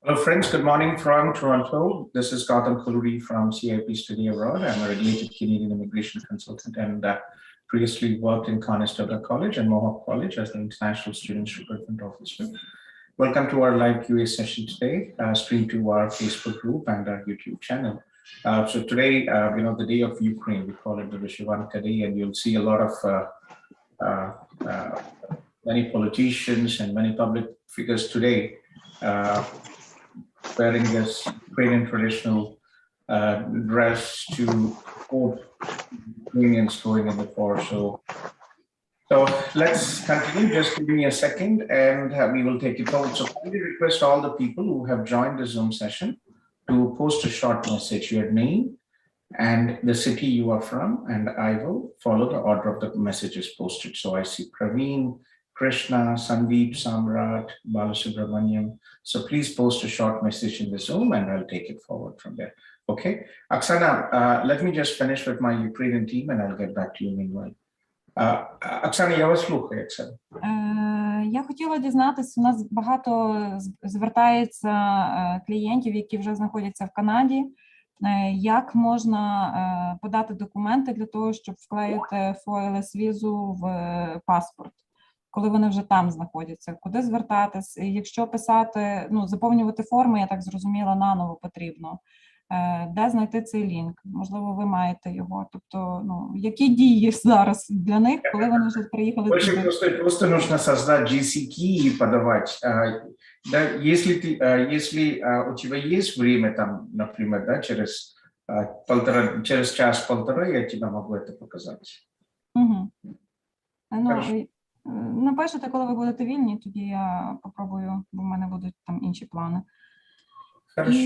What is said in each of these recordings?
Hello, friends. Good morning from Toronto. This is Kolluri from CIP Study Abroad. I'm a regulated Canadian immigration consultant and previously worked in Conestoga College and Mohawk College as an international students recruitment officer. Welcome to our live QA session today, streamed to our Facebook group and our YouTube channel. So today, the day of Ukraine, we call it the Vyshyvanka Day, and you'll see a lot of many politicians and many public figures today wearing this Ukrainian traditional dress to support Ukrainians going in the war. So let's continue. Just give me a second and we will take it forward. So kindly request all the people who have joined the Zoom session to post a short message, your name and the city you are from, and I will follow the order of the messages posted. So I see Praveen, Krishna, Sandeep, Samrat, Balasubramaniam. So please post a short message in the Zoom and I'll take it forward from there. Okay. Oksana, let me just finish with my Ukrainian team and I'll get back to you meanwhile. Оксана, я вас слухаю, Оксана. Я хотіла дізнатися, у нас багато звертається клієнтів, які вже знаходяться в Канаді. Як можна подати документи для того, щоб вклеїти ФОЛС-візу в паспорт, коли вони вже там знаходяться? Куди звертатись? Якщо писати, заповнювати форми, я так зрозуміла, наново потрібно. Де знайти цей лінк? Можливо, ви маєте його. Тобто, які дії зараз для них, коли вони вже приїхали? Просто нужно создать GCK и подавать. Да, если у тебя есть время, там, например, да, через час-полтора я тебе могу это показать. Угу. Напишете, коли ви будете вільні, тоді я попробую, бо в мене будуть там інші плани. Хорошо.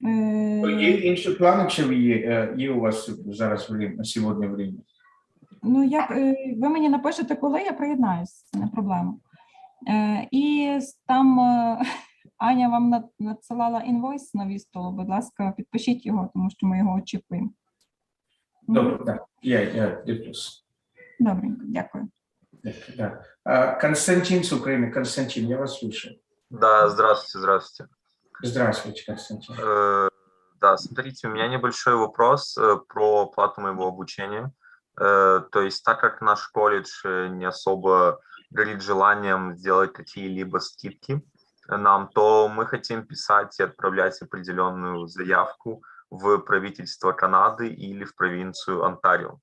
Є інші плани, чи є у вас зараз сьогодні время? Як ви мені напишете, коли я приєднаюсь, це не проблема. І там Аня вам надсилала інвойс на Вістолу, будь ласка, підпишіть його, тому що ми його очікуємо. Добре, так. Я дивлюсь. Добренько, дякую. Да. Константин с Украины. Константин, я вас слушаю. Да, здравствуйте. Здравствуйте, Константин. Да, смотрите, у меня небольшой вопрос про плату моего обучения. То есть, так как наш колледж не особо горит желанием сделать какие-либо скидки нам, то мы хотим писать и отправлять определенную заявку в правительство Канады или в провинцию Онтарио.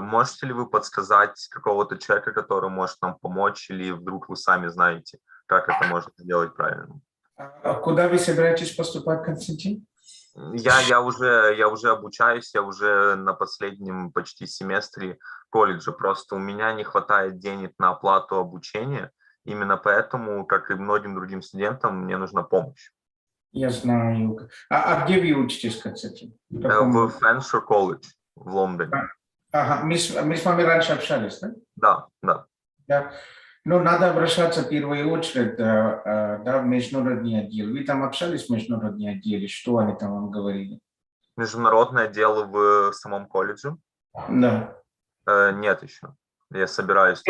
Можете ли вы подсказать какого-то человека, который может нам помочь, или вдруг вы сами знаете, как это можно сделать правильно? А куда вы собираетесь поступать, Константин? Я уже обучаюсь, я уже на последнем почти семестре колледжа. Просто у меня не хватает денег на оплату обучения. Именно поэтому, как и многим другим студентам, мне нужна помощь. Я знаю. А где вы учитесь, Константин? В Фэншир колледж в Лондоне. Ага, мы с вами раньше общались, да? Да. Ну, надо обращаться в первую очередь в международный отдел. Вы там общались в международном отделе? Что они там вам говорили? Международное отдел в самом колледже? Да. Нет еще. Я собираюсь. В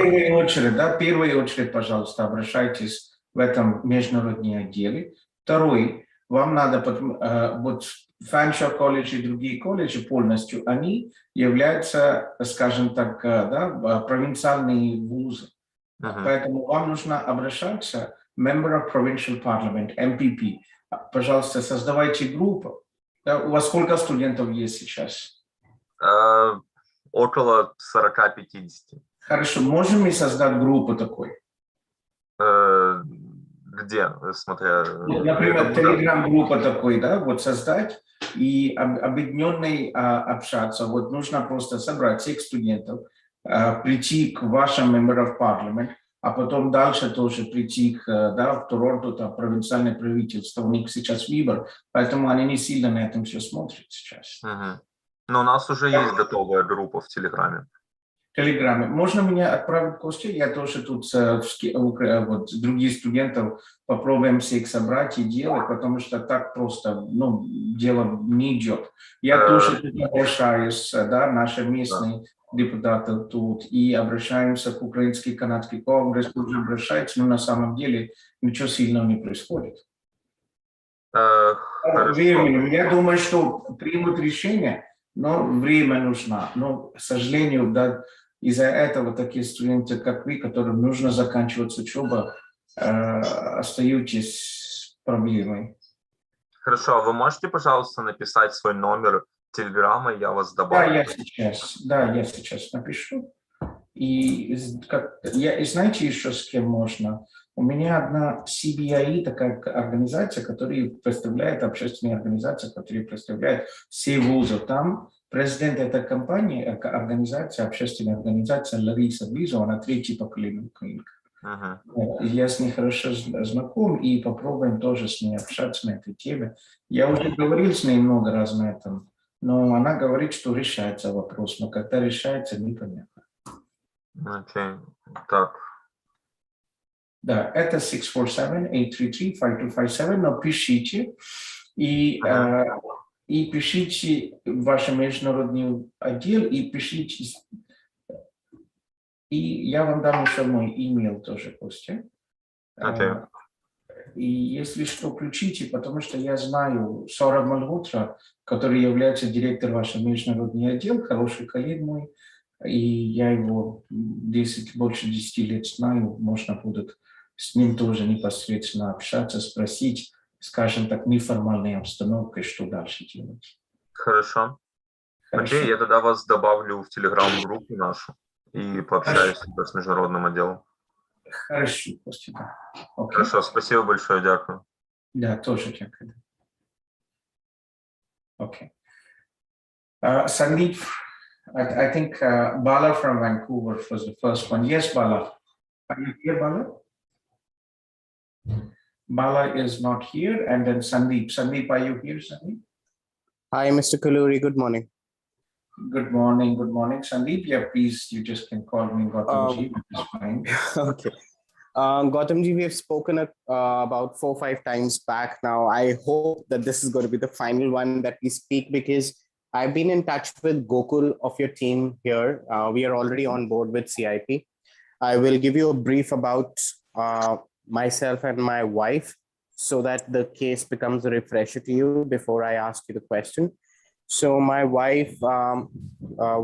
первую очередь, пожалуйста, обращайтесь в этом международном отделе. Второй, вам надо, вот Фэншир колледж и другие колледжи полностью, они являются, скажем так, провинциальные вузы. Поэтому вам нужно обращаться Member of Provincial Parliament, MPP. Пожалуйста, создавайте группу. У вас сколько студентов есть сейчас? Около 40-50. Хорошо, можем мы создать группу такой? Где, смотря... Например, телеграм-группа такой, да, вот создать и объединенный общаться. Вот нужно просто собрать всех студентов, прийти к вашим Member of Parliament, а потом дальше тоже прийти в Торонто, там провинциальное правительство, у них сейчас выбор, поэтому они не сильно на этом все смотрят сейчас. Но у нас уже есть готовая группа в Телеграме. Можно мне отправить Костя? Я тоже тут других студентов попробуем всех собрать и делать, потому что так просто, дело не идет. Я тоже обращаюсь, наши местные депутаты тут, и обращаемся к Украинский канадский конгресс, тоже обращается, но на самом деле ничего сильного не происходит. Хорошо. Времени. Я думаю, что примут решение, но время нужно. Но, к сожалению, да, из-за этого такие студенты, как вы, которым нужно заканчивать учебу, остаетесь с проблемой. Хорошо, а вы можете, пожалуйста, написать свой номер телеграмма, я вас Да, добавлю? я сейчас напишу. И знаете еще с кем можно? У меня одна CBI, такая организация, которая представляет, общественная организация, которая представляет все вузы. Там президент этой компании, организация, общественная организация Лариса Виза, она третий поколение клиника. Я с ней хорошо знаком, и попробуем тоже с ней общаться на этой теме. Я уже говорил с ней много раз на этом, но она говорит, что решается вопрос, но когда решается, непонятно. Окей, так. Да, это 647-833-5257, но пишите, и пишите в ваш международный отдел, и пишите, и я вам дам еще мой имейл тоже, Костя. Okay. И если что, включите, потому что я знаю Сора Мальготра, который является директором вашего международного отдела, хороший коллег мой, и я его больше 10 лет знаю, можно будет с ним тоже непосредственно общаться, спросить, скажем так, неформальной обстановкой, что дальше делать. Хорошо. Окей, я тогда вас добавлю в телеграм-группу нашу и пообщаюсь с международным отделом. Хорошо, Костя, да. Okay. Хорошо, спасибо большое, дякую. Да, тоже дякую. Okay. Sandeep, I think Bala from Vancouver was the first one. Yes, Bala. Are you here, Bala? Bala is not here. And then Sandeep. Sandeep, are you here, Sandeep? Hi, Mr. Kolluri. Good morning. Good morning. Good morning, Sandeep. Yeah, please, you just can call me Gautamji, which is fine. Okay. Gautamji, we have spoken about 4 or 5 times back now. I hope that this is going to be the final one that we speak, because I've been in touch with Gokul of your team here. We are already on board with CIP. I will give you a brief about myself and my wife so that the case becomes a refresher to you before I ask you the question. So my wife,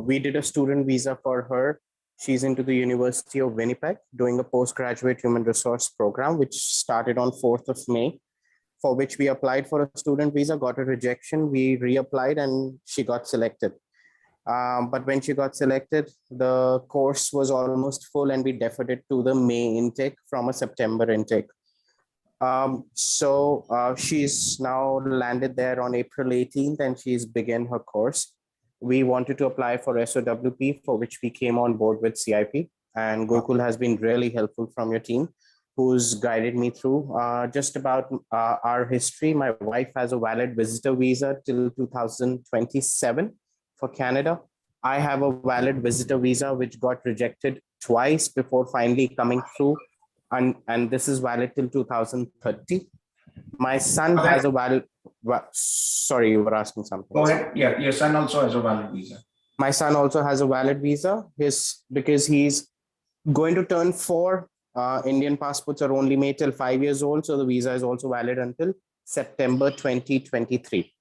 we did a student visa for her. She's into the University of Winnipeg doing a postgraduate human resource program, which started on 4th of May, for which we applied for a student visa, got a rejection. We reapplied and she got selected. But when she got selected, the course was almost full and we deferred it to the May intake from a September intake. She's now landed there on April 18th and she's begun her course. We wanted to apply for SOWP, for which we came on board with CIP, and Gokul has been really helpful from your team, who's guided me through. Just about our history, my wife has a valid visitor visa till 2027 for Canada. I have a valid visitor visa, which got rejected twice before finally coming through. And this is valid till 2030. My son has a valid, sorry, you were asking something. Go ahead. Yeah, your son also has a valid visa. My son also has a valid visa, because he's going to turn 4. Indian passports are only made till 5 years old. So the visa is also valid until September 2023.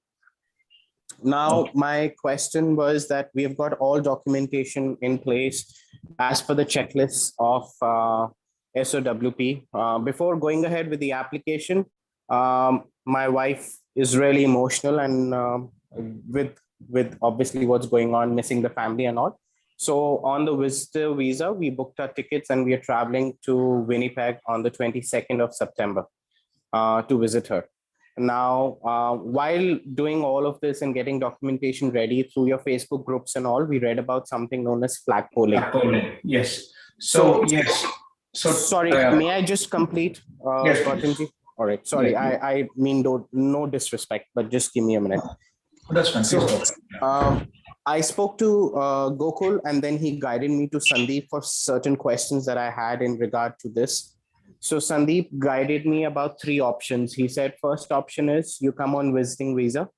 Now, my question was that we have got all documentation in place as per the checklist of SOWP. Before going ahead with the application, my wife is really emotional and with obviously what's going on, missing the family and all. So on the visitor visa, we booked our tickets and we are traveling to Winnipeg on the 22nd of September to visit her. Now, while doing all of this and getting documentation ready through your Facebook groups and all, we read about something known as flag polling. Yes. So yes. So sorry, may I just complete? Yes, Gautamji? All right. Sorry, yes. I mean no disrespect, but just give me a minute. That's fine. So, I spoke to Gokul, and then he guided me to Sandeep for certain questions that I had in regard to this. So Sandeep guided me about 3 options. He said, first option is you come on visiting visa,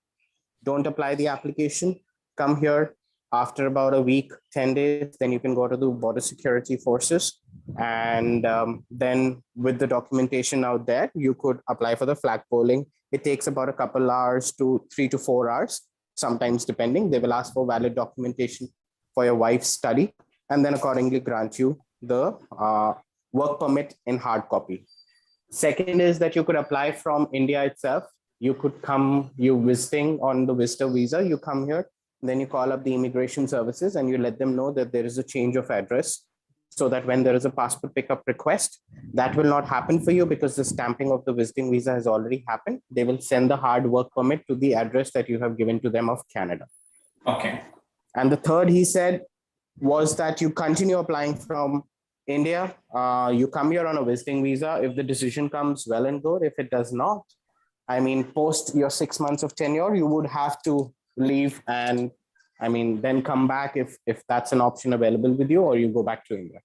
don't apply the application, come here after about a week, 10 days, then you can go to the border security forces. And then with the documentation out there, you could apply for the flag polling It takes about a couple hours to 3 to 4 hours, sometimes depending. They will ask for valid documentation for your wife's study, and then accordingly grant you the work permit in hard copy. Second is that you could apply from India itself. You could come, you visiting on the visitor visa, you come here, then you call up the immigration services and you let them know that there is a change of address, so that when there is a passport pickup request, that will not happen for you because the stamping of the visiting visa has already happened. They will send the hard work permit to the address that you have given to them of Canada. Okay. And the third, he said, was that you continue applying from India. You come here on a visiting visa. If the decision comes, well and good. If it does not, I mean, post your 6 months of tenure, you would have to leave and then come back if that's an option available with you, or you go back to India.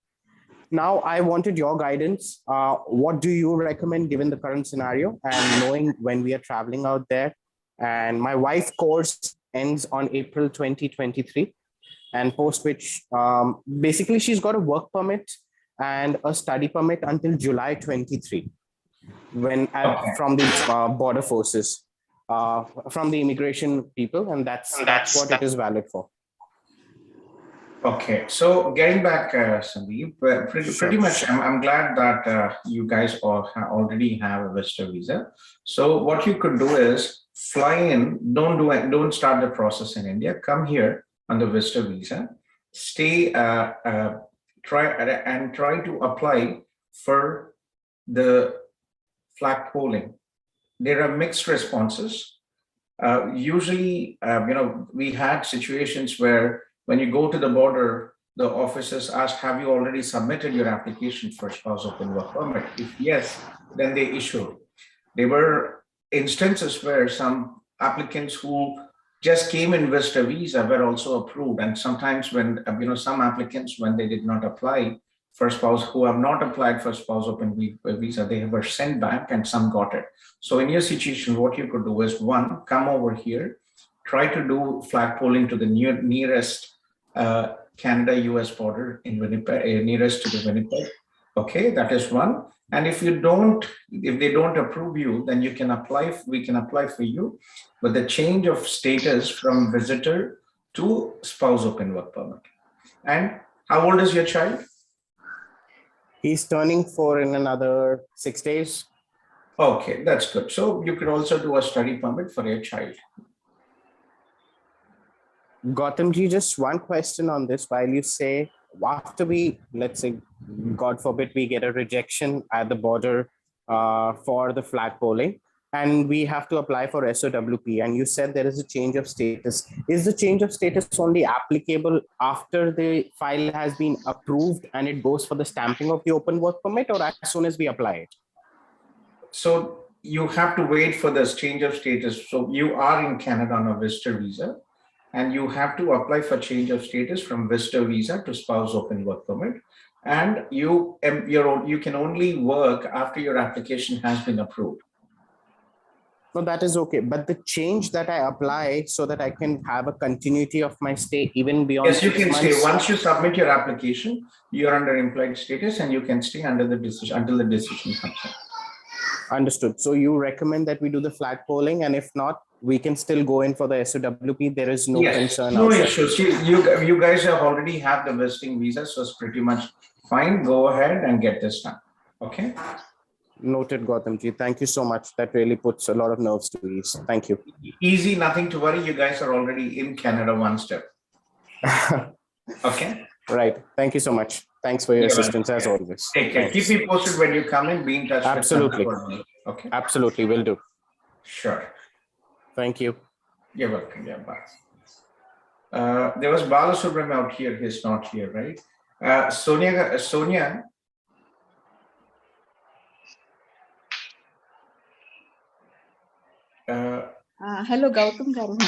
Now, I wanted your guidance. What do you recommend given the current scenario and knowing when we are traveling out there? And my wife's course ends on April 2023, and post which basically she's got a work permit and a study permit until July 23 from the border forces, from the immigration people, and that's what it is valid for. Okay, so getting back, Sandeep, pretty much, I'm glad that you guys already have a visitor visa. So what you could do is fly in, don't start the process in India, come here on the visitor visa, stay, try to apply for the flag polling. There are mixed responses. Usually, we had situations where when you go to the border, the officers ask, have you already submitted your application for spouse open work permit? If yes, then they issue. There were instances where some applicants who just came in visitor visa were also approved. And sometimes when, some applicants, when they did not apply for spouse, who have not applied for spouse open visa, they were sent back and some got it. So in your situation, what you could do is, one, come over here, try to do flag polling to the nearest Canada-US border in Winnipeg, nearest to the Winnipeg. Okay, that is one. And if they don't approve you, then you can apply, we can apply for you with the change of status from visitor to spouse open work permit. And how old is your child? He's turning 4 in another 6 days. Okay, that's good. So you could also do a study permit for your child. Gautamji, just one question on this. While you say, after we, let's say, God forbid, we get a rejection at the border for the flag polling, and we have to apply for SOWP, and you said there is a change of status. Is the change of status only applicable after the file has been approved and it goes for the stamping of the open work permit, or as soon as we apply it? So you have to wait for this change of status. So you are in Canada on a visitor visa, and you have to apply for change of status from visitor visa to spouse open work permit. And you can only work after your application has been approved. No, that is okay. But the change that I apply so that I can have a continuity of my stay even beyond. Yes, you can stay. Once you submit your application, you are under employed status and you can stay under the decision until the decision comes in. Understood. So you recommend that we do the flag polling, and if not, we can still go in for the SOWP. There is no concern. No issues. You guys have already have the visiting visa, so it's pretty much fine. Go ahead and get this done. Okay. Noted, Gautamji. Thank you so much. That really puts a lot of nerves to ease. Thank you. Easy, nothing to worry. You guys are already in Canada one step. Okay. Right. Thank you so much. Thanks for your assistance as always. Take care. Keep me posted when you come in. Be in touch. Absolutely. Okay. Absolutely. Will do. Sure. Thank you. You're welcome. Yeah, bye. There was Balasubramanian out here. He's not here, right? Sonia. Hello, Gautam.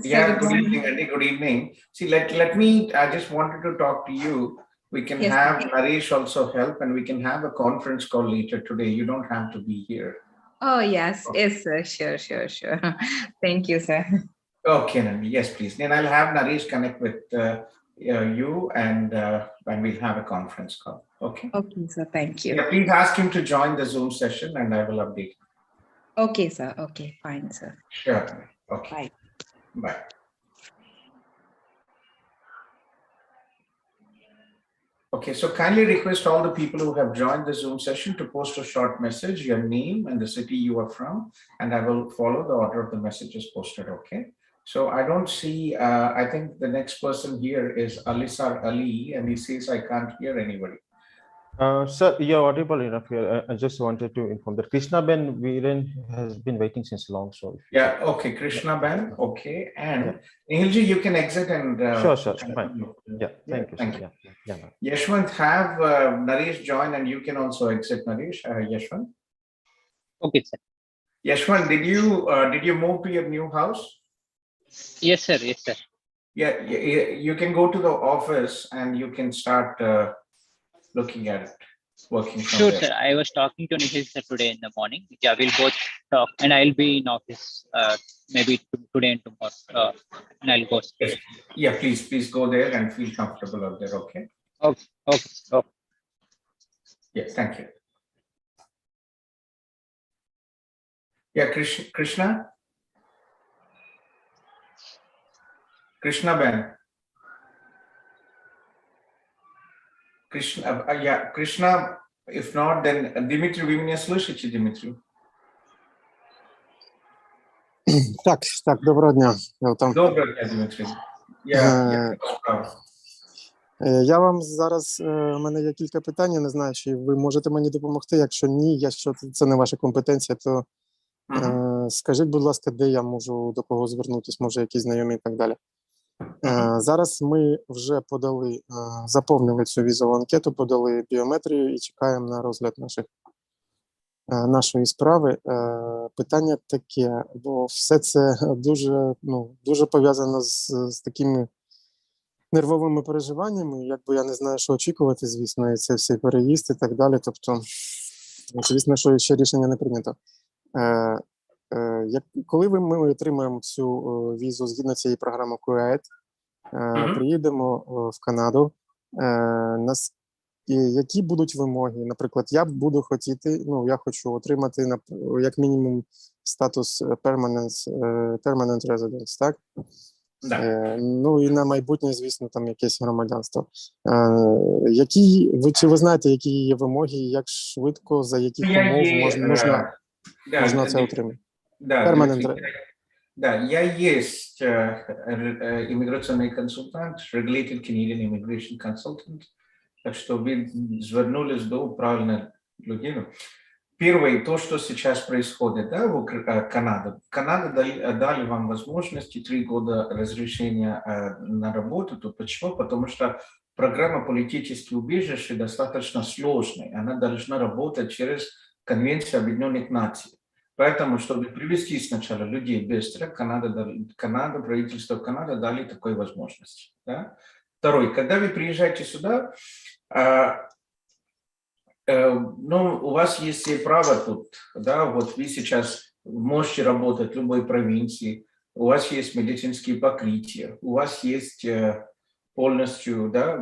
Yeah, good evening, Andy. Good evening. See, let me, I just wanted to talk to you. We can have Naresh also help, and we can have a conference call later today. You don't have to be here. Oh, yes. Yes, sir. Sure. Thank you, sir. Okay, Nandi. Yes, please. Then I'll have Naresh connect with you, and we'll have a conference call. Okay. Okay, sir. Thank you. Yeah, please ask him to join the Zoom session, and I will update. Okay, sir. Okay, fine, sir. Sure. Okay. Bye. Bye. Okay, so kindly request all the people who have joined the Zoom session to post a short message, your name and the city you are from, and I will follow the order of the messages posted, okay? So I don't see, I think the next person here is Alisar Ali, and he says, I can't hear anybody. Sir, you're audible enough here. I just wanted to inform that Krishna Ben Viren has been waiting since long. So Yeah, okay, Krishna Ben, okay. And Nihilji, you can exit and... sure, fine. Yeah, thank you. Thank you. Yeah. Yashwant, have Naresh join, and you can also exit, Naresh. Yashwant. Okay, sir. Yashwant, did you move to your new house? Yes, sir. Yes, sir. Yeah, you can go to the office and you can start looking at it, working from Sure, there. sir. I was talking to Nihil sir today in the morning. Yeah, we'll both talk, and I'll be in office maybe today and tomorrow, and I'll go. Yes. Yeah, please go there and feel comfortable out there, okay? Okay. Yeah, thank you. Yeah, Krishna Ben. Krishna, if not, then Dimitri, вы меня слышите, Dimitri? Так, доброго дня. Доброго дня, Дмитрий. Я вам зараз, у мене є кілька питань, я не знаю, чи ви можете мені допомогти. Якщо ні, якщо це не ваша компетенція, то скажіть, будь ласка, де я можу, до кого звернутися, може якісь знайомі і так далі. Зараз ми вже заповнили цю візову анкету, подали біометрію і чекаємо на розгляд нашої справи. Питання таке, бо все це дуже пов'язано з такими нервовими переживаннями, якби я не знаю, що очікувати, звісно, і це все переїзд і так далі. Тобто, звісно, що ще рішення не прийнято. Коли ми отримаємо цю візу згідно цієї програми QAID, приїдемо в Канаду, які будуть вимоги? Наприклад, я буду хотіти, я хочу отримати як мінімум статус permanent residence, так? Да. І на майбутнє, звісно, там якесь громадянство. Чи ви знаєте, які є вимоги, як швидко, за яких умов можна це отримати? Да, я есть иммиграционный консультант, regulated Canadian immigration consultant, так что вы звернулись до правильной людины. Первое, то, что сейчас происходит, да, в Канаде. Канада дали вам возможности 3 года разрешения на работу. Тут почему? Потому что программа политических убежищ достаточно сложная. Она должна работать через Конвенцию Объединенных Наций. Поэтому, чтобы привести сначала людей быстро, правительство Канады дали такой возможность. Да? Второй, когда вы приезжаете сюда, у вас есть и право тут, да, вот вы сейчас можете работать в любой провинции, у вас есть медицинские покрытия, у вас есть полностью, да,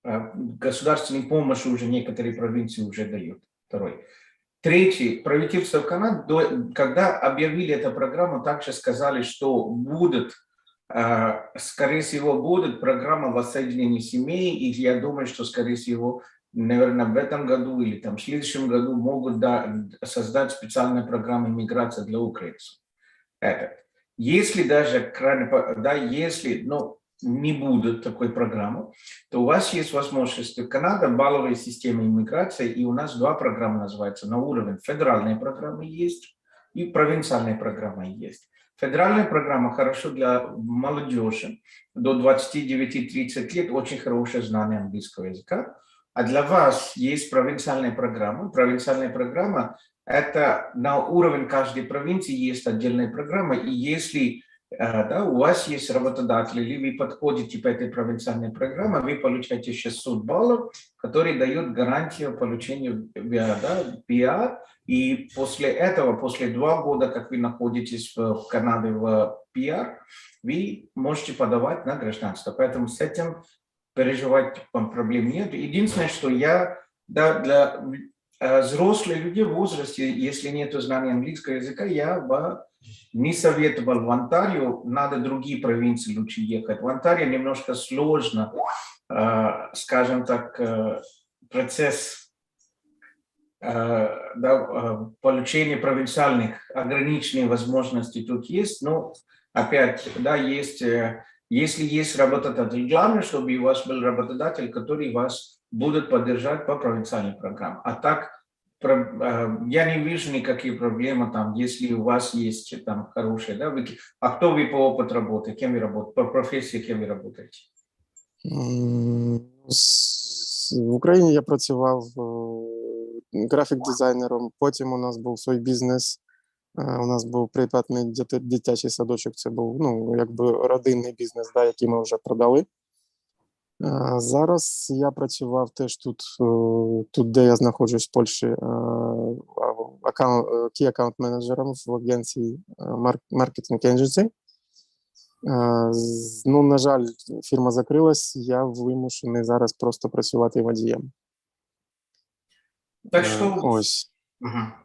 государственную помощь уже некоторые провинции уже дают. Второй. Третий, правительство Канады, когда объявили эту программу, также сказали, что скорее всего, будет программа воссоединения семей, и я думаю, что, скорее всего, наверное, в этом году или в следующем году могут создать специальную программу иммиграции для украинцев. Если даже, если не будет такой программы, то у вас есть возможность. Канада балловая система иммиграции, и у нас 2 программы называются на уровне. Федеральная программа есть и провинциальная программа есть. Федеральная программа хорошо для молодежи до 29-30 лет, очень хорошее знание английского языка. А для вас есть провинциальная программа. Провинциальная программа – это на уровне каждой провинции есть отдельная программа. И если у вас есть работодатель, или вы подходите по этой провинциальной программе, вы получаете 600 баллов, которые дают гарантию получения PR. И после этого, после 2 года, как вы находитесь в Канаде в PR, вы можете подавать на гражданство. Поэтому с этим переживать проблем нет. Единственное, что взрослые люди в возрасте, если нет знания английского языка, я бы не советовал в Онтарио, надо другие провинции лучше ехать. В Онтарио немножко сложно, скажем так, процесс получения провинциальных ограниченных возможностей тут есть, но опять, да, есть, если есть работодатель, главное, чтобы у вас был работодатель, который вас будет поддержать по провинциальным программам. А так, я не вижу никаких проблем там, если у вас есть там хорошие, да, а кто вы по опыту работы, кем вы работаете, по профессии, кем ви работаєте? В Україні я працював графік-дизайнером, потім у нас був свій бізнес, у нас був приватний дитячий садочок, це був, ну, якби родинний бізнес, да, який ми вже продали. Зараз я працював теж тут, де я знаходжусь в Польщі, key account менеджером в агенції Marketing Agency. Ну, на жаль, фірма закрилась, я вимушений зараз просто працювати водієм. Так что, Ось.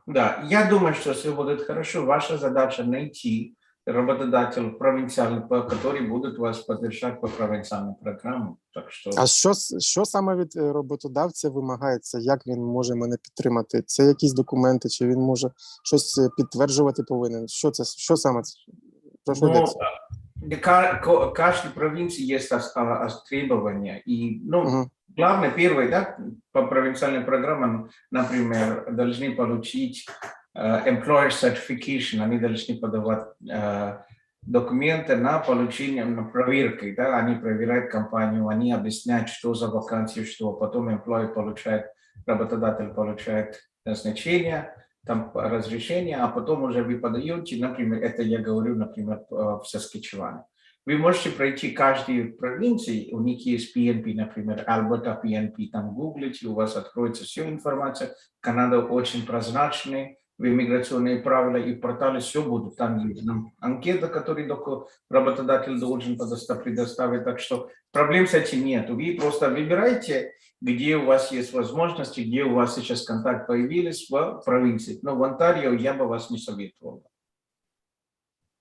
да, я думаю, что все будет хорошо. Ваша задача найти работодатель провинциальный, который будет вас поддержать по провинциальным программам. Так що... А що саме від роботодавця вимагається? Як він може мене підтримати? Це якісь документи, чи він може щось підтверджувати повинен? Що це? Що саме? Про що йдеться? Каждой провинции есть требования. И, главное, первое, да, по провинциальным программам, например, должны получить employer certification, они должны подавать документы на получение, на проверки, да, они проверяют компанию, они объясняют, что за вакансию, что потом employer получает, работодатель получает назначение, там разрешение, а потом уже вы подаете, например, это я говорю, например, в Saskatchewan. Вы можете пройти каждой провинции, у них есть PNP, например, Alberta PNP, там гуглите, у вас откроется вся информация. Канада очень прозрачная, в иммиграционные правила и порталы все будут там есть. Анкета, которую работодатель должен предоставить, так что проблем с этим нет. Вы просто выбираете, где у вас есть возможности, где у вас сейчас контакт появились в провинции. Но в Онтарио я бы вас не советовал.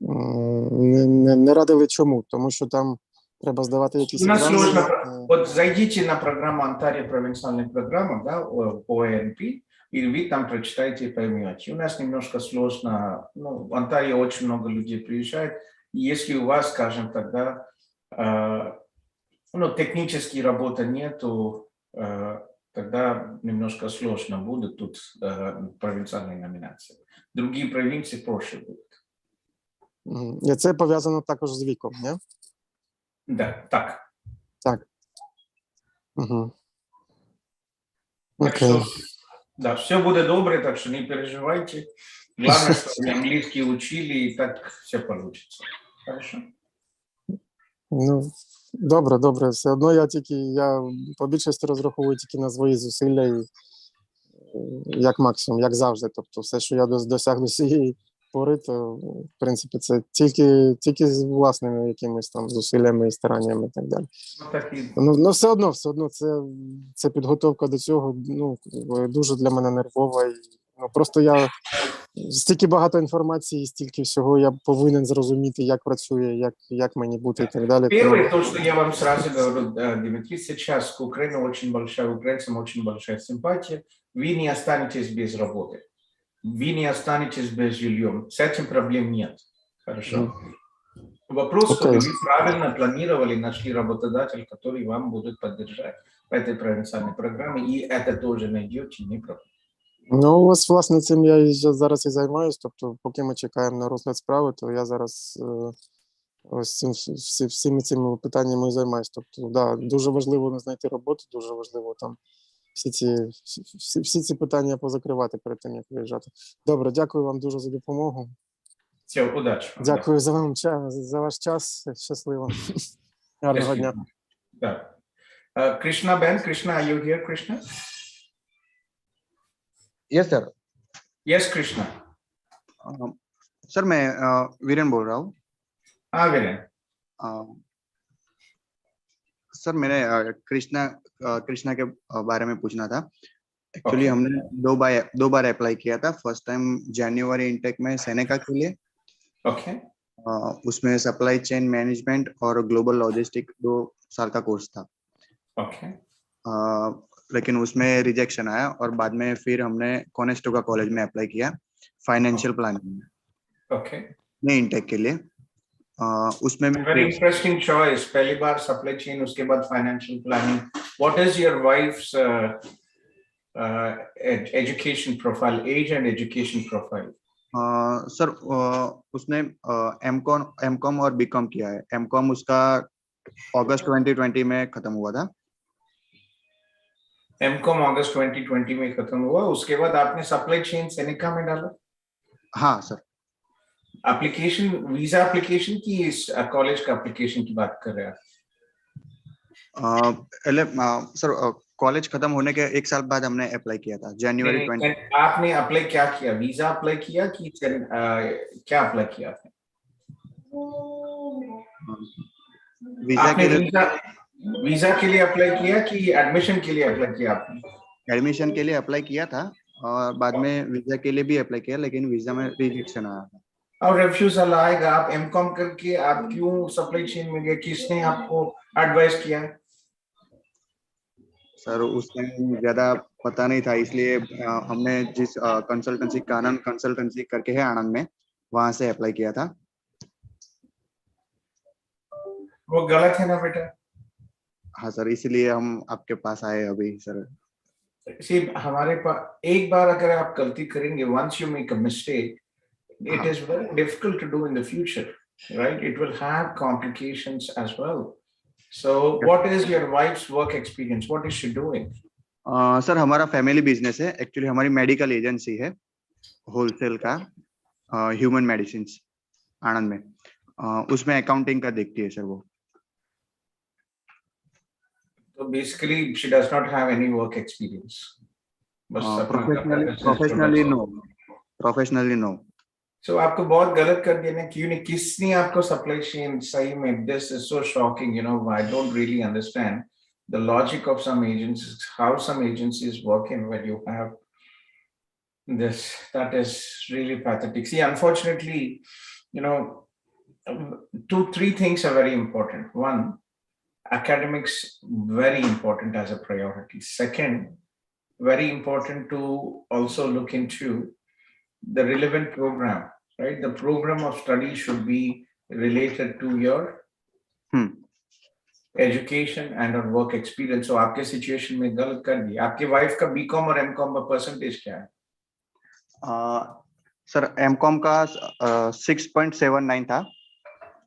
Не радили чому? Тому що там треба здавати якісь екзамени. От зайдите на программу Онтарио провинциальная программа, да, ОНП, и вы там прочитаете и поймете. У нас немножко сложно, ну, в Онтарио очень много людей приезжает, и если у вас, скажем, тогда, ну, технической работы нету, тогда немножко сложно будет тут провинциальные номинации. Другие провинции проще будут. І це пов'язано також з віком, не? Да, так. Так. Угу. Так что, да, все будет добре, так что не переживайте. Главное, чтобы английский учили, и так все получится. Хорошо? Ну, добре. Все одно я по більшості розраховую тільки на свої зусилля, і як максимум, як завжди. Тобто все, що я досягну цієї пори, то, в принципі, це тільки з власними якимись там зусиллями і стараннями і так далі. Ну, все одно це підготовка до цього, ну, дуже для мене нервова. І, ну, просто я стільки багато інформації, стільки всього я повинен зрозуміти, як працює, як мені бути і так далі. Первое, то, что я вам сразу говорю, Дмитрий, сейчас Украина очень большая, украинцам очень большая симпатия, вы не останетесь без работы. Вы не останетесь без жилья. С этим проблем нет. Хорошо? Вопрос, чтобы вы правильно планировали, нашли работодателя, который вам будет поддержать в этой провинциальной программе, и это тоже найдете, не проблема. Ну, ось, власне, цим я зараз і займаюсь. Тобто, поки ми чекаємо на розгляд справи, то я зараз ось всіми цими питаннями і займаюсь. Тобто, да, дуже важливо знайти роботу, дуже важливо там всі ці питання позакривати перед тим, як виїжджати. Добре, дякую вам дуже за допомогу. Все, удачі. Дякую за ваш час. Щасливо. Гарного дня. Krishna Ben, Krishna, are you here, Krishna? Yes, sir. Yes, Krishna. Sir मैं वीरेन बोल रहा हूँ. हाँ Viren. Sir मैंने कृष्णा के बारे में पूछना था. Actually Okay. हमने दो बार अप्लाई किया था. फर्स्ट टाइम जनवरी इंटेक में सेनेका के लिए. Okay. उसमें सप्लाई चेन मैनेजमेंट और ग्लोबल लॉजिस्टिक 2 साल का कोर्स था. Okay. लेकिन उसमें रिजेक्शन आया और बाद में फिर हमने कोनेस्टोगा कॉलेज में अप्लाई किया फाइनेंशियल प्लानिंग में. Okay. नहीं इंटेक के लिए. उसमें Very interesting choice. पहली बार supply chain, उसके बाद financial planning. What is your wife's education profile, age and education profile? Sir उसने एमकॉम और बीकॉम किया है. एमकॉम उसका अगस्त 2020 में खत्म हुआ था. एमकॉम अगस्त 2020 में खत्म हुआ. उसके बाद आपने सप्लाई चेन सेनेका में डाला? हाँ सर. एप्लीकेशन, वीजा एप्लीकेशन की इस कॉलेज का एप्लीकेशन की बात कर रहे हैं? सर कॉलेज खत्म होने के 1 साल बाद हमने अप्लाई किया था जनवरी 20. आपने अप्लाई क्या किया? वीजा अप्लाई किया कि क्या अप्लाई किया था? वीजा के लिए अप्लाई किया कि एडमिशन के लिए अप्लाई किया आपने? एडमिशन के लिए अप्लाई किया था और बाद में वीजा के लिए भी अप्लाई किया, लेकिन वीजा में रिजेक्शन आया था. और रिफ्यूजल आएगा. आप एमकॉम करके आप क्यों सप्लाई चेन में गए? किसने आपको एडवाइस किया? सर उस टाइम ज्यादा पता नहीं था, इसलिए हमने जिस कंसल्टेंसी कानन कंसल्टेंसी करके है आनंद में, वहां से अप्लाई किया था. वो गलत है ना बेटा? हाँ सर, इसलिए हम आपके पास आए अभी सर. हमारे पास एक बार अगर आप गलती करेंगे, once you make a mistake, it is very difficult to do in the future, right? It will have complications as well. So what is your wife's work experience? What is she doing? Sir हमारा family business है. Actually हमारी medical agency है wholesale का, human medicine आनंद में. उसमें accounting का देखती है सर वो. So basically she does not have any work experience. Professionally no. So आपको बहुत गलत कर दिया ना. क्यों नहीं? किसने आपको सप्लाई चेन सही में? This is so shocking, you know. I don't really understand the logic of some agencies, how some agencies work in when you have this. That is really pathetic. See, unfortunately, you know, 2-3 things are very important. One, academics very important as a priority. Second, very important to also look into the relevant program, right? The program of study should be related to your education and or work experience. So आपके situation में गलत कर दिया. आपके wife का BCom और MCom का percentage क्या है? सर एमकॉम का 6.79 था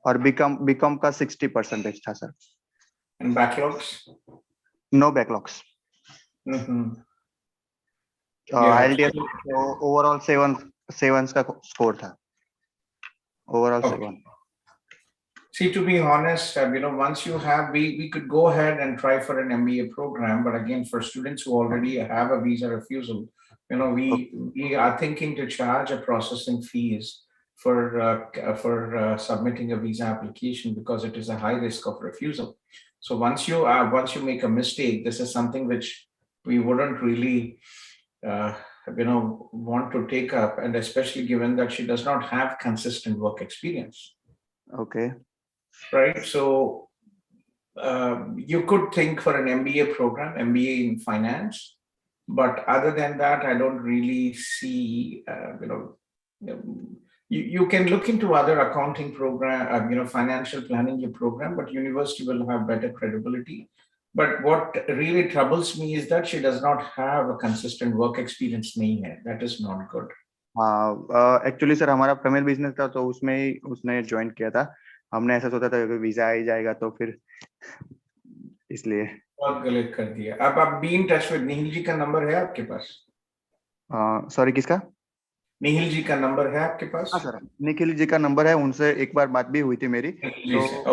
और बीकॉम का 60% था sir. And backlogs? No backlogs. IELTS overall 7 का स्कोर था. Overall 7. See, to be honest, you know, once you have, we could go ahead and try for an MBA program, but again, for students who already have a visa refusal, you know, we are thinking to charge a processing fees for submitting a visa application because it is a high risk of refusal. So once you make a mistake, this is something which we wouldn't really, you know, want to take up, and especially given that she does not have consistent work experience. Okay. Right. So you could think for an MBA program, MBA in finance, but other than that, I don't really see, you know, you can look into other accounting program, you know, financial planning program, but university will have better credibility. But what really troubles me is that she does not have a consistent work experience. नहीं है. That is not good. Actually sir हमारा family business था तो उसमें ही उसने join किया था. हमने ऐसा सोचा था कि वीजा आ ही जाएगा तो फिर इसलिए. बहुत गलत कर दिया. अब आप बी इन टच विद निहिल जी का नंबर है आपके पास? सॉरी किसका? निहिल जी का नंबर है आपके पास? हाँ सर, निखिल जी का नंबर है. उनसे एक बार बात भी हुई थी मेरी.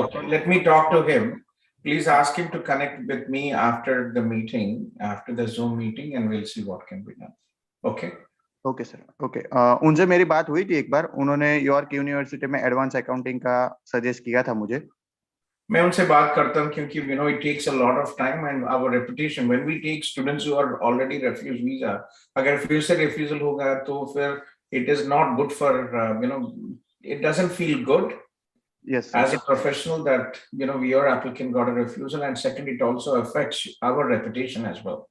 Okay, let me talk to him. Please ask him to connect with me after the meeting, after the Zoom meeting, and we'll see what can be done. Okay. Okay sir. Okay, उनसे मेरी बात हुई थी एक बार. उन्होंने York university में advance accounting का suggest किया था मुझे. मैं उनसे बात करता हूँ क्योंकि it takes a lot of time and our reputation when we take students who are already refugee visa अगर फिर से refusal होगा तो फिर it is not good for it doesn't feel good Yes, as sir. a professional that your applicant got a refusal, and second it also affects our reputation as well.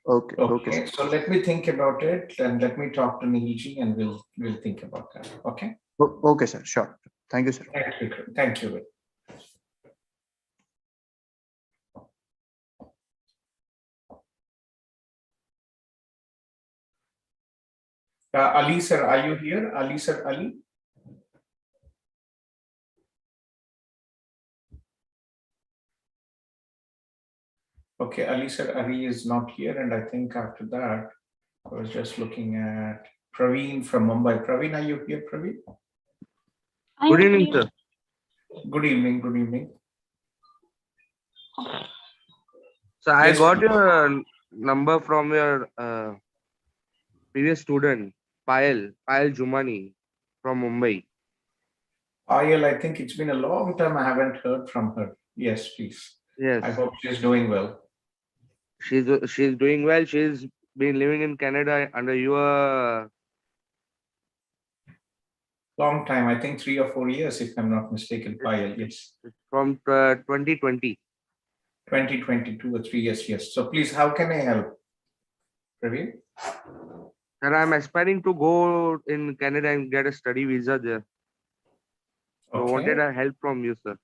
Okay. Okay. Okay, so let me think about it and let me talk to Nihilji and we'll think about that. Okay. Okay, sir. Sure. Thank you, sir. Thank you. Thank you. Ali sir, are you here? Ali sir, Ali? Okay, Ali sir, Ali is not here, and I think after that, I was just looking at Praveen from Mumbai. Praveen, are you here, Praveen? Good evening, sir. Good evening, good evening. So I Yes, got please. your number from your previous student, Payal Jumani from Mumbai. Ayel, I think it's been a long time I haven't heard from her. Yes, please. Yes, I hope she's doing well. she's doing well. She's been living in Canada under your Long time, I think 3 or 4 years, if I'm not mistaken, Payal, yes. from 2020. 2022 or 3 years, yes. So please, how can I help? Praveen? Sir, I'm aspiring to go in Canada and get a study visa there. So wanted Okay. a help from you, sir.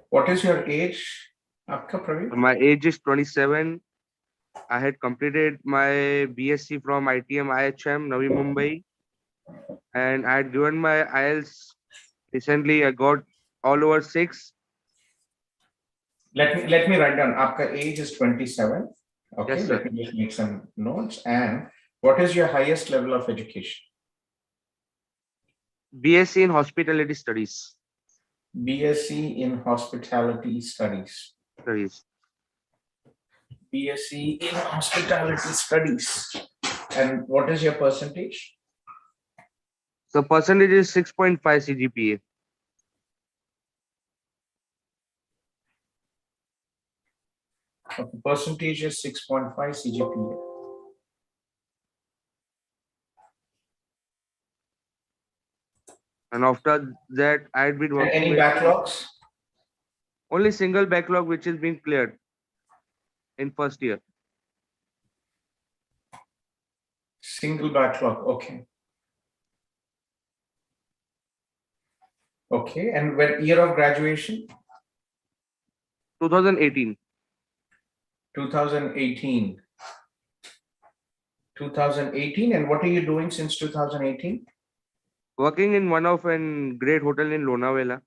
What is your age, Aapka, Praveen? My age is 27. I had completed my BSc from ITM IHM Navi Mumbai, and I had given my IELTS recently. I got all over 6. Let me write down. Aapka age is 27. Okay, Yes, sir. let me just make some notes. And what is your highest level of education? BSc in Hospitality Studies. BSc in Hospitality Studies. BSc in Hospitality Studies. And what is your percentage? So percentage is 6.5 CGPA. Okay, percentage is 6.5 CGPA. And after that, I had been And working any with backlogs? only single backlog which has been cleared in first year. Single backlog, okay. Okay, and when year of graduation? 2018. 2018. 2018, and what are you doing since 2018? Working in one of a great hotel in Lonavala.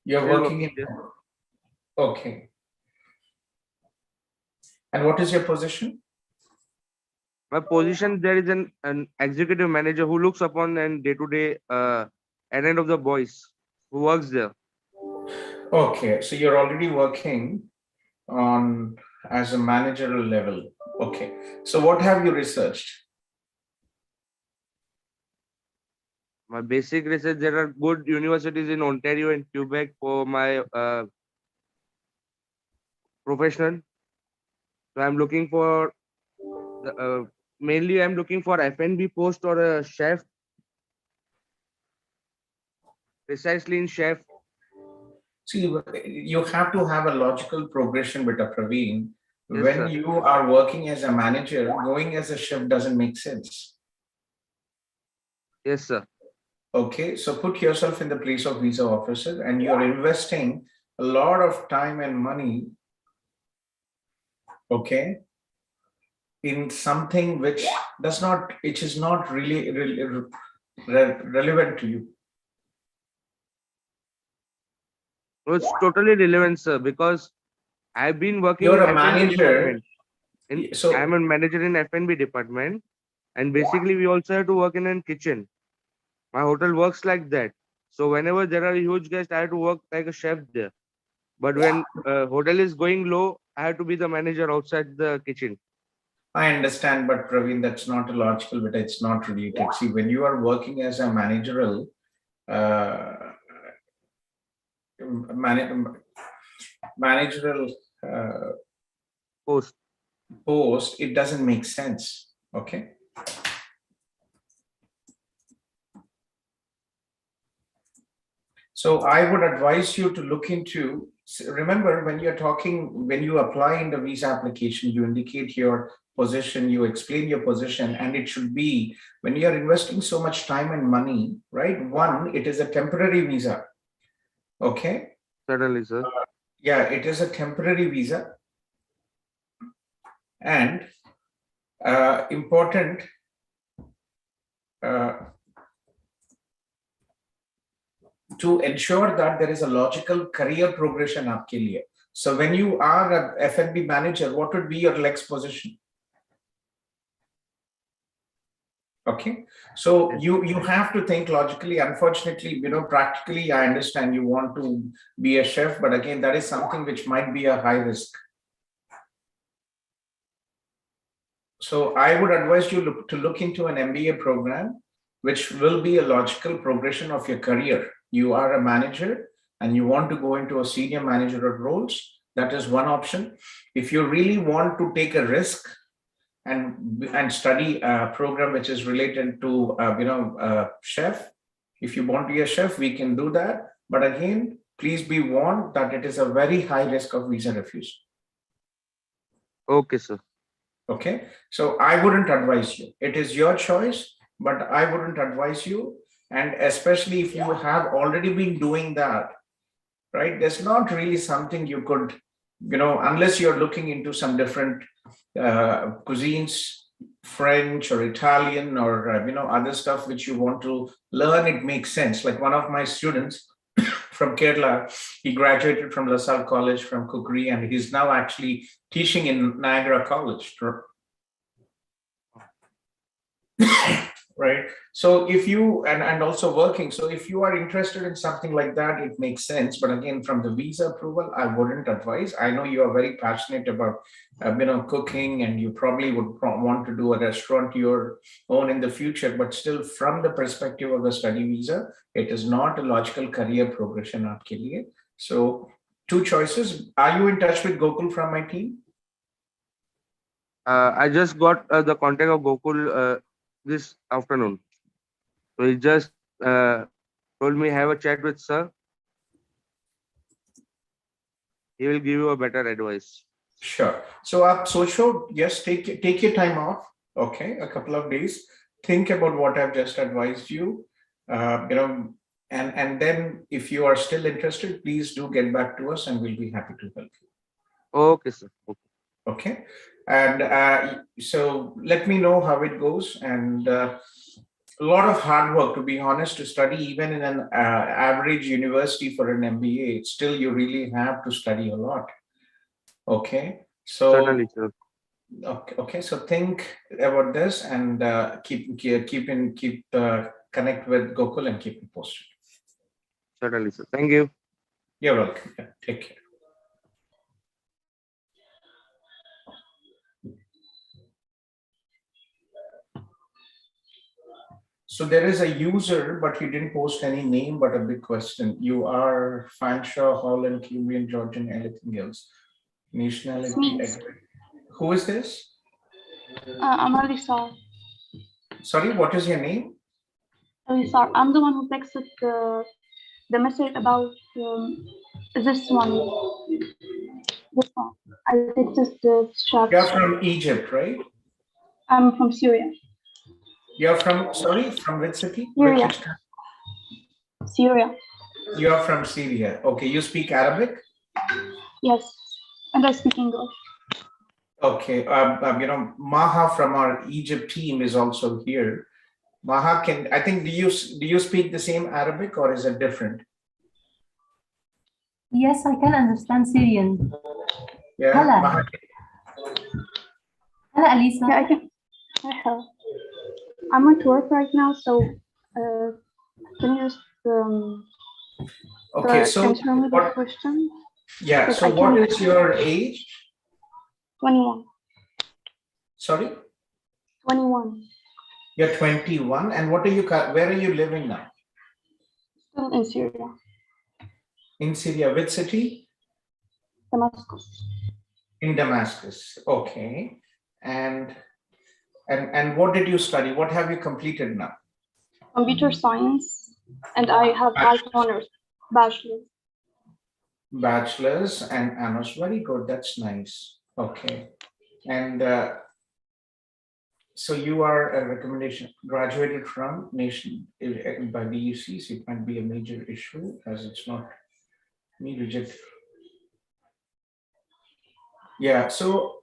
You're Still working in there. Okay. And what is your position? My position there is an executive manager who looks upon and day-to-day errand of the boys who works there. Okay, so you're already working on as a managerial level. Okay, so what have you researched? My basic research, there are good universities in Ontario and Quebec for my profession. So I'm looking for mainly I'm looking for F&B post or a chef, precisely in chef. See, you have to have a logical progression with a Praveen. Yes, When sir. you are working as a manager, going as a chef doesn't make sense. Yes, sir. Okay, so put yourself in the place of visa officer and you're investing a lot of time and money, okay, in something which is not really relevant to you. So it's totally relevant, sir, because I've been working You're in a F&B manager, department. so I'm a manager in F&B department, and basically we also have to work in a kitchen. My hotel works like that. So whenever there are huge guests, I have to work like a chef there. But when hotel is going low, I have to be the manager outside the kitchen. I understand, but Praveen, that's not a logical, but it's not related. See, when you are working as a managerial, managerial post, it doesn't make sense. Okay. So I would advise you to look into, remember when you're talking, when you apply in the visa application, you indicate your position, you explain your position, and it should be, when you're investing so much time and money, right? One, it is a temporary visa. Okay. Certainly, sir. Yeah, it is a temporary visa. And important, to ensure that there is a logical career progression आपके लिए. So when you are a F&B manager, what would be your next position? Okay, so you have to think logically. Unfortunately, practically, I understand you want to be a chef, but again, that is something which might be a high risk. So I would advise you to look into an MBA program, which will be a logical progression of your career. You are a manager and you want to go into a senior managerial roles. That is one option. If you really want to take a risk and study a program which is related to chef, if you want to be a chef, we can do that. But again, please be warned that it is a very high risk of visa refusal. Okay, sir. Okay, so I wouldn't advise you. It is your choice, but I wouldn't advise you. And especially if you have already been doing that, right? There's not really something you could, unless you're looking into some different cuisines, French or Italian or, other stuff which you want to learn, it makes sense. Like one of my students from Kerala, he graduated from LaSalle College from Kolluri, and he's now actually teaching in Niagara College. Right. So if you, and also working, so if you are interested in something like that, it makes sense. But again, from the visa approval, I wouldn't advise. I know you are very passionate about, cooking, and you probably would want to do a restaurant your own in the future, but still from the perspective of the study visa, it is not a logical career progression aapke liye. So two choices. Are you in touch with Gokul from my team? I just got the contact of Gokul this afternoon. So he just told me have a chat with sir. He will give you a better advice. Sure. So Socho, yes, take your time off. Okay, a couple of days. Think about what I've just advised you. And then if you are still interested, please do get back to us, and we'll be happy to help you. Okay, sir. Okay. And so let me know how it goes. And a lot of hard work, to be honest, to study even in an average university for an MBA. Still, you really have to study a lot. Okay. So certainly, sir. Okay. So think about this and keep connect with Gokul and keep me posted. Certainly, sir. Thank you. You're welcome. Yeah, take care. So there is a user, but he didn't post any name, but a big question. You are Fanshawe, Holland, Cuban, Georgian, anything else? Nationality? Who is this? I'm Alisa. Sorry, what is your name? Alisa. I'm the one who texted the message about this one. This one. I texted the chat. You're from Egypt, right? I'm from Syria. You're from, sorry, from which city? Syria. Syria. You're from Syria. Okay, you speak Arabic? Yes, and I speak English. Okay, Maha from our Egypt team is also here. Maha, I think, do you speak the same Arabic or is it different? Yes, I can understand Syrian. Yeah. Hello. Maha. Hello, Alisa. Yeah, I can. Hello. I'm at work right now, so can you just okay, so answer me the question? Yeah. So what is your age? 21. Sorry? 21. You're 21. And where are you living now? Still in Syria. In Syria, which city? Damascus. In Damascus. Okay. And what did you study? What have you completed now? Computer science, and I have 5 honors, bachelor's. Bachelor's and honors. Very good. That's nice. Okay. And so you are a recommendation graduated from nation by DUC, so it might be a major issue as it's not me rejected. Yeah, so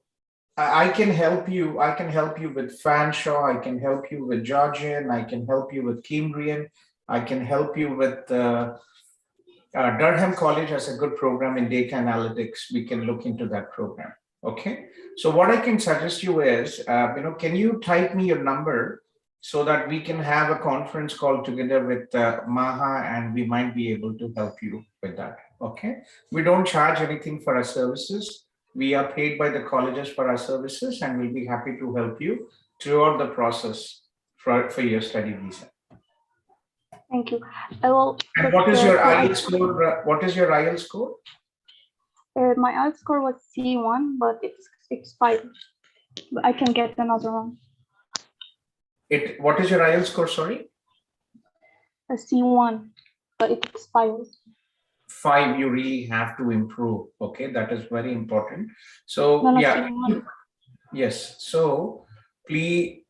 I can help you. I can help you with Fanshawe. I can help you with Georgian. I can help you with Cambrian. I can help you with Durham College has a good program in data analytics. We can look into that program. Okay. So what I can suggest you is, can you type me your number so that we can have a conference call together with Maha, and we might be able to help you with that. Okay. We don't charge anything for our services. We are paid by the colleges for our services, and we'll be happy to help you throughout the process for your study visa. Thank you. I will. And what is your IELTS score? What is your IELTS score? My IELTS score was C1, but it's expired. But I can get another one. What is your IELTS score? Sorry. A C1, but it expires. 5, you really have to improve. Okay, that is very important. So No, yeah, C1. yes. So please,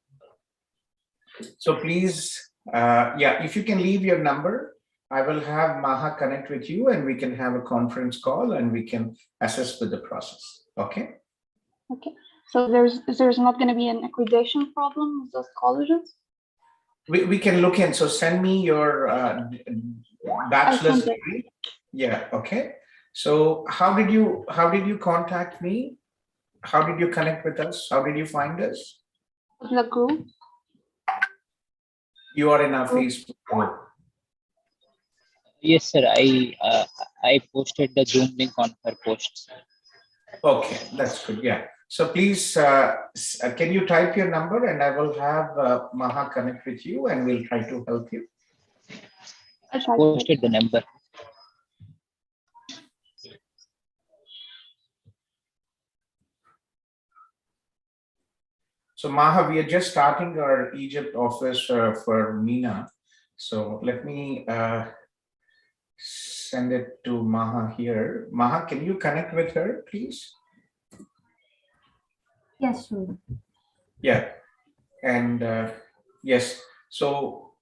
yeah, if you can leave your number, I will have Maha connect with you, and we can have a conference call, and we can assist with the process. Okay. Okay. So there's not going to be an accreditation problem with those colleges? We can look in. So send me your bachelor's degree. Yeah. Okay. So how did you contact me? How did you connect with us? How did you find us? The group. You are in our Facebook group. Yes, sir. I posted the Zoom link on her posts. Okay, that's good. Yeah. So please, can you type your number, and I will have Maha connect with you, and we'll try to help you. I posted the number. So Maha, we are just starting our Egypt office for Mina. So let me send it to Maha here. Maha, can you connect with her, please? Yes, sure. Yeah, and yes, so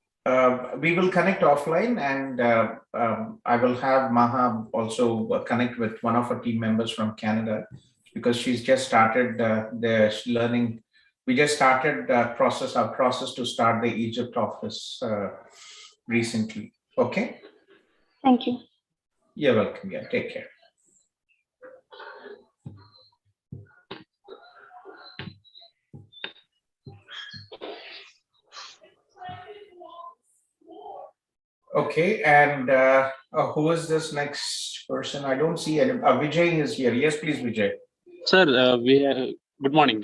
we will connect offline, and I will have Maha also connect with one of our team members from Canada, because she's just started the learning. We just started our process to start the Egypt office recently. Okay. Thank you. You're welcome. Yeah, take care. Okay, and who is this next person? I don't see any. Vijay is here. Yes, please, Vijay. Sir, good morning.